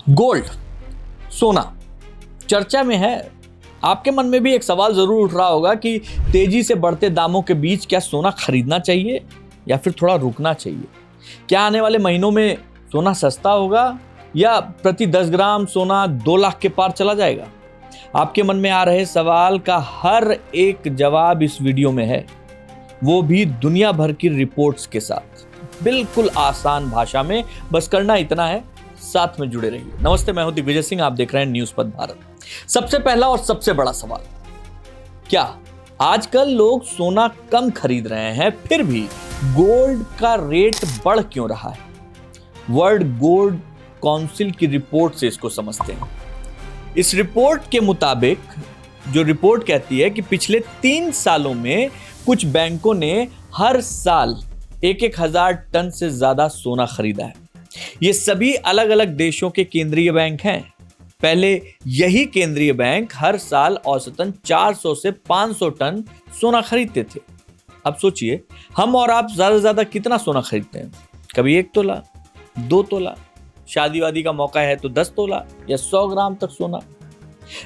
Gold, सोना चर्चा में है। आपके मन में भी एक सवाल जरूर उठ रहा होगा कि तेजी से बढ़ते दामों के बीच क्या सोना खरीदना चाहिए या फिर थोड़ा रुकना चाहिए। क्या आने वाले महीनों में सोना सस्ता होगा या प्रति 10 ग्राम सोना 2 लाख के पार चला जाएगा। आपके मन में आ रहे सवाल का हर एक जवाब इस वीडियो में है, वो भी दुनिया भर की रिपोर्ट्स के साथ, बिल्कुल आसान भाषा में। बस करना इतना है, साथ में जुड़े रहिए। नमस्ते, मैं हूं दिग्विजय सिंह, आप देख रहे हैं न्यूज़ पथ भारत। सबसे पहला और सबसे बड़ा सवाल, क्या आजकल लोग सोना कम खरीद रहे हैं फिर भी गोल्ड का रेट बढ़ क्यों रहा है। वर्ल्ड गोल्ड काउंसिल की रिपोर्ट से इसको समझते हैं। इस रिपोर्ट के मुताबिक जो रिपोर्ट कहती है कि पिछले 3 सालों में कुछ बैंकों ने हर साल 1,000 टन से ज्यादा सोना खरीदा है। ये सभी अलग अलग देशों के केंद्रीय बैंक हैं। पहले यही केंद्रीय बैंक हर साल औसतन 400 से 500 टन सोना खरीदते थे। अब सोचिए, हम और आप ज्यादा से ज्यादा कितना सोना खरीदते हैं। कभी 1 तोला, 2 तोला, शादी वादी का मौका है तो 10 तोला या 100 ग्राम तक सोना।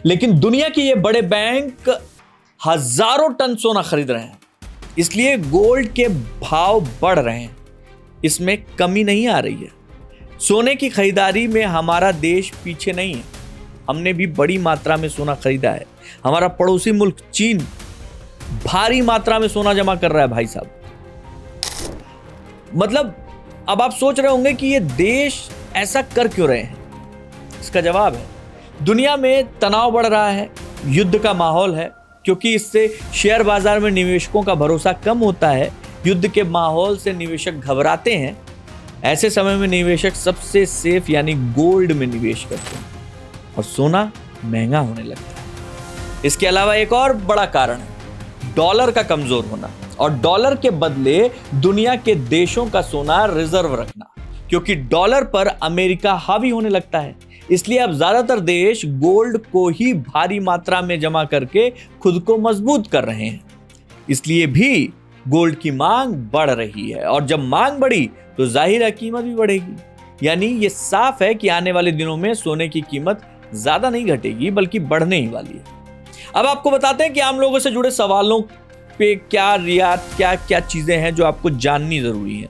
लेकिन दुनिया के ये बड़े बैंक हजारों टन सोना खरीद रहे हैं, इसलिए गोल्ड के भाव बढ़ रहे हैं, इसमें कमी नहीं आ रही है। सोने की खरीदारी में हमारा देश पीछे नहीं है, हमने भी बड़ी मात्रा में सोना खरीदा है। हमारा पड़ोसी मुल्क चीन भारी मात्रा में सोना जमा कर रहा है भाई साहब। मतलब अब आप सोच रहे होंगे कि ये देश ऐसा कर क्यों रहे हैं। इसका जवाब है, दुनिया में तनाव बढ़ रहा है, युद्ध का माहौल है, क्योंकि इससे शेयर बाजार में निवेशकों का भरोसा कम होता है। युद्ध के माहौल से निवेशक घबराते हैं। ऐसे समय में निवेशक सबसे सेफ यानी गोल्ड में निवेश करते हैं और सोना महंगा होने लगता है। इसके अलावा एक और बड़ा कारण है डॉलर का कमजोर होना और डॉलर के बदले दुनिया के देशों का सोना रिजर्व रखना, क्योंकि डॉलर पर अमेरिका हावी होने लगता है। इसलिए अब ज्यादातर देश गोल्ड को ही भारी मात्रा में जमा करके खुद को मजबूत कर रहे हैं। इसलिए भी गोल्ड की मांग बढ़ रही है और जब मांग बढ़ी तो जाहिर है कीमत भी बढ़ेगी। यानी ये साफ है कि आने वाले दिनों में सोने की कीमत ज्यादा नहीं घटेगी बल्कि बढ़ने ही वाली है। अब आपको बताते हैं कि आम लोगों से जुड़े सवालों पे क्या रियायत, क्या क्या चीजें हैं जो आपको जाननी जरूरी है।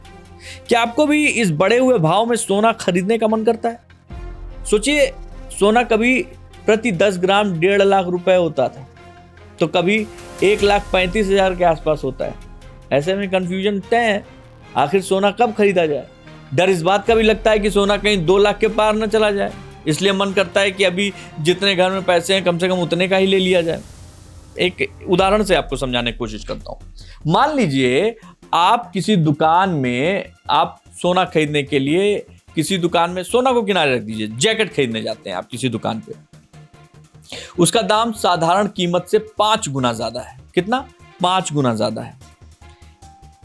क्या आपको भी इस बढ़े हुए भाव में सोना खरीदने का मन करता है? सोचिए, सोना कभी प्रति 10 ग्राम 1.5 लाख रुपए होता था, तो कभी 1,35,000 के आसपास होता है। ऐसे में कंफ्यूजन तय है, आखिर सोना कब खरीदा जाए। डर इस बात का भी लगता है कि सोना कहीं 2 लाख के पार न चला जाए, इसलिए मन करता है कि अभी जितने घर में पैसे हैं कम से कम उतने का ही ले लिया जाए। एक उदाहरण से आपको समझाने की कोशिश करता हूं। मान लीजिए आप किसी दुकान में, आप सोना खरीदने के लिए किसी दुकान में, सोना को किनारे रख दीजिए, जैकेट खरीदने जाते हैं आप किसी दुकान पे। उसका दाम साधारण कीमत से 5 गुना ज्यादा है। कितना? 5 गुना ज्यादा है।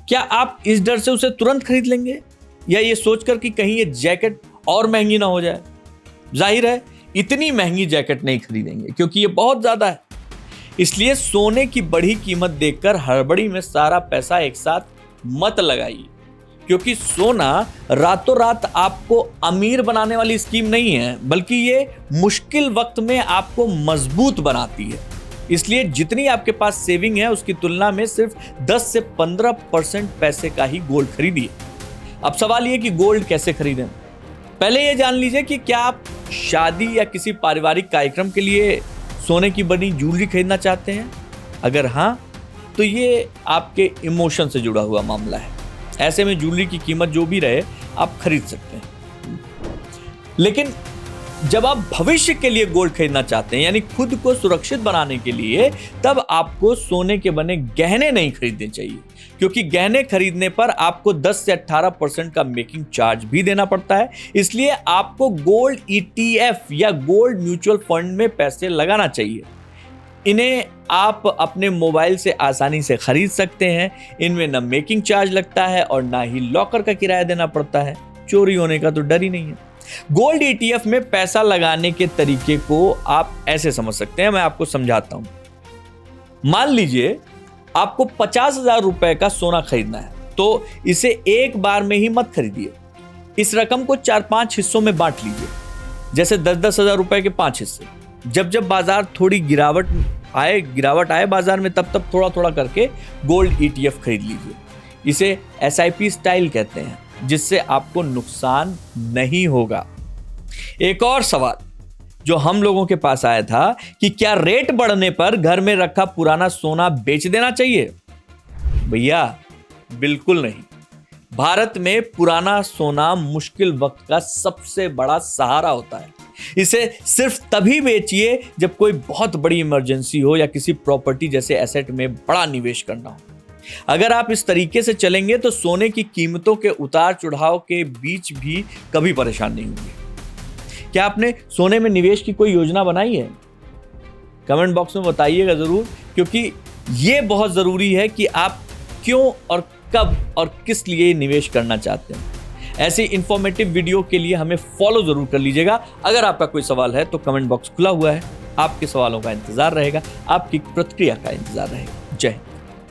क्या आप इस डर से उसे तुरंत खरीद लेंगे या ये सोचकर कि कहीं ये जैकेट और महंगी ना हो जाए? जाहिर है इतनी महंगी जैकेट नहीं खरीदेंगे क्योंकि ये बहुत ज्यादा है। इसलिए सोने की बढ़ी कीमत देखकर हड़बड़ी में सारा पैसा एक साथ मत लगाइए, क्योंकि सोना रातों रात आपको अमीर बनाने वाली स्कीम नहीं है, बल्कि ये मुश्किल वक्त में आपको मजबूत बनाती है। इसलिए जितनी आपके पास सेविंग है उसकी तुलना में सिर्फ 10 से 15% पैसे का ही गोल्ड खरीदिए। अब सवाल ये कि गोल्ड कैसे खरीदें। पहले ये जान लीजिए कि क्या आप शादी या किसी पारिवारिक कार्यक्रम के लिए सोने की बनी ज्वेलरी खरीदना चाहते हैं। अगर हाँ, तो ये आपके इमोशन से जुड़ा हुआ मामला है। ऐसे में ज्वेलरी की कीमत जो भी रहे आप खरीद सकते हैं। लेकिन जब आप भविष्य के लिए गोल्ड खरीदना चाहते हैं, यानी खुद को सुरक्षित बनाने के लिए, तब आपको सोने के बने गहने नहीं खरीदने चाहिए, क्योंकि गहने खरीदने पर आपको 10 से 18% का मेकिंग चार्ज भी देना पड़ता है। इसलिए आपको गोल्ड ETF या गोल्ड म्यूचुअल फंड में पैसे लगाना चाहिए। इन्हें आप अपने मोबाइल से आसानी से खरीद सकते हैं। इनमें न मेकिंग चार्ज लगता है और ना ही लॉकर का किराया देना पड़ता है। चोरी होने का तो डर ही नहीं है। गोल्ड ETF में पैसा लगाने के तरीके को आप ऐसे समझ सकते हैं, मैं आपको समझाता हूं। मान लीजिए आपको 50,000 रुपए का सोना खरीदना है, तो इसे एक बार में ही मत खरीदिए। इस रकम को 4-5 हिस्सों में बांट लीजिए। जैसे 10-10 हजार रुपए के 5 हिस्से। जब जब बाजार थोड़ी गिरावट आए बाजार में, तब तब थोड़ा थोड़ा करके गोल्ड ETF खरीद लीजिए। इसे SIP स्टाइल कहते हैं, जिससे आपको नुकसान नहीं होगा। एक और सवाल जो हम लोगों के पास आया था कि क्या रेट बढ़ने पर घर में रखा पुराना सोना बेच देना चाहिए? भैया बिल्कुल नहीं। भारत में पुराना सोना मुश्किल वक्त का सबसे बड़ा सहारा होता है। इसे सिर्फ तभी बेचिए जब कोई बहुत बड़ी इमरजेंसी हो या किसी प्रॉपर्टी जैसे एसेट में बड़ा निवेश करना हो। अगर आप इस तरीके से चलेंगे तो सोने की कीमतों के उतार चढ़ाव के बीच भी कभी परेशान नहीं होंगे। क्या आपने सोने में निवेश की कोई योजना बनाई है? कमेंट बॉक्स में बताइएगा जरूर, क्योंकि यह बहुत जरूरी है कि आप क्यों और कब और किस लिए निवेश करना चाहते हैं। ऐसे इंफॉर्मेटिव वीडियो के लिए हमें फॉलो जरूर कर लीजिएगा। अगर आपका कोई सवाल है तो कमेंट बॉक्स खुला हुआ है, आपके सवालों का इंतजार रहेगा, आपकी प्रतिक्रिया का इंतजार रहेगा। जय हिंद।